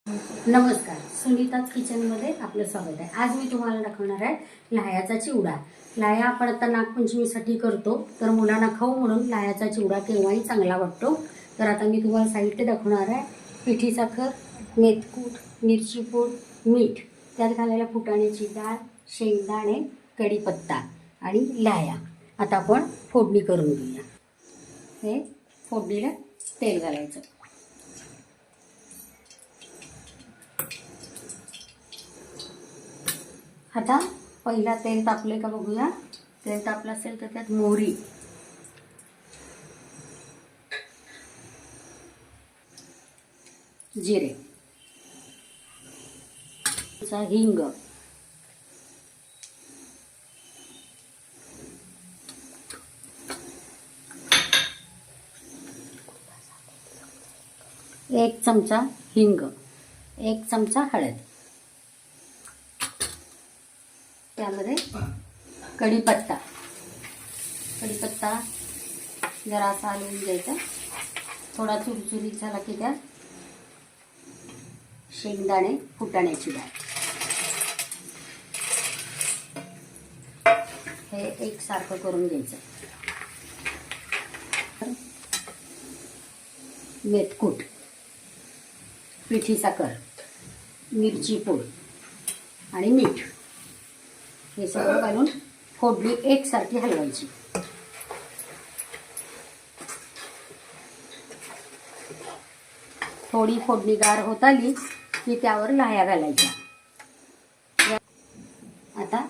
नमस्कार, सुनीताच किचनमध्ये आपलं स्वागत आहे। आज मी तुम्हाला दाखवणार आहे लाह्याचा चिवडा। लाह्या आपण आता नागपंचमीसाठी करतो, तर मुलांना खाऊ म्हणून लाह्याचा चिवडा केव्हाही चांगला वाटतो। तर आता मी तुम्हाला साहित्य दाखवणार आहे। पिठी साखर, मेथकूट, मिरची पूड, मीठ, त्यात घालायला फुटाण्याची डाळ, शेंगदाणे, कढीपत्ता आणि लाह्या। आता आपण फोडणी करून घेऊया। हे फोडणीला तेल घालायचं। आता पहिला तेल तापले का बघूया। तेल तापलं असेल तर त्यात मोहरी, जिरे, हिंग, एक चमचा हिंग, एक चमचा हळद, त्यामध्ये कढीपत्ता जरा असा हलवून घ्यायचा। थोडा चुरचुरीत झाला की त्यात शेंगदाणे, फुटाण्याची डाळ, हे एकसारखं करून घ्यायचं। मेथकूट, पिठी साखर, मिरची पूड आणि मीठ हे सगळं घालून फोडणी एकसारखी हलवायची। थोडी फोडणी गार होत आली की त्यावर लाह्या घालायच्या। आता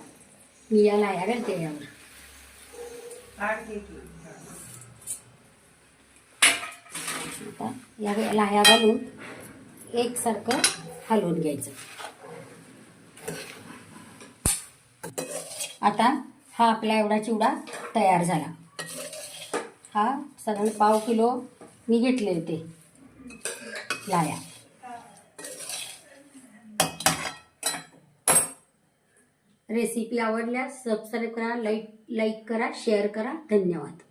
मी या लाह्या घालते यावर। आता या लाह्या घालून एकसारखं हलवून घ्यायचं। आता हा आपला एवढा चिवडा तयार झाला। हा साधारण पाव किलो मी घेतले होते लाह्या। रेसिपी आवडल्यास सबस्क्राईब करा, लाईक करा, शेअर करा। धन्यवाद।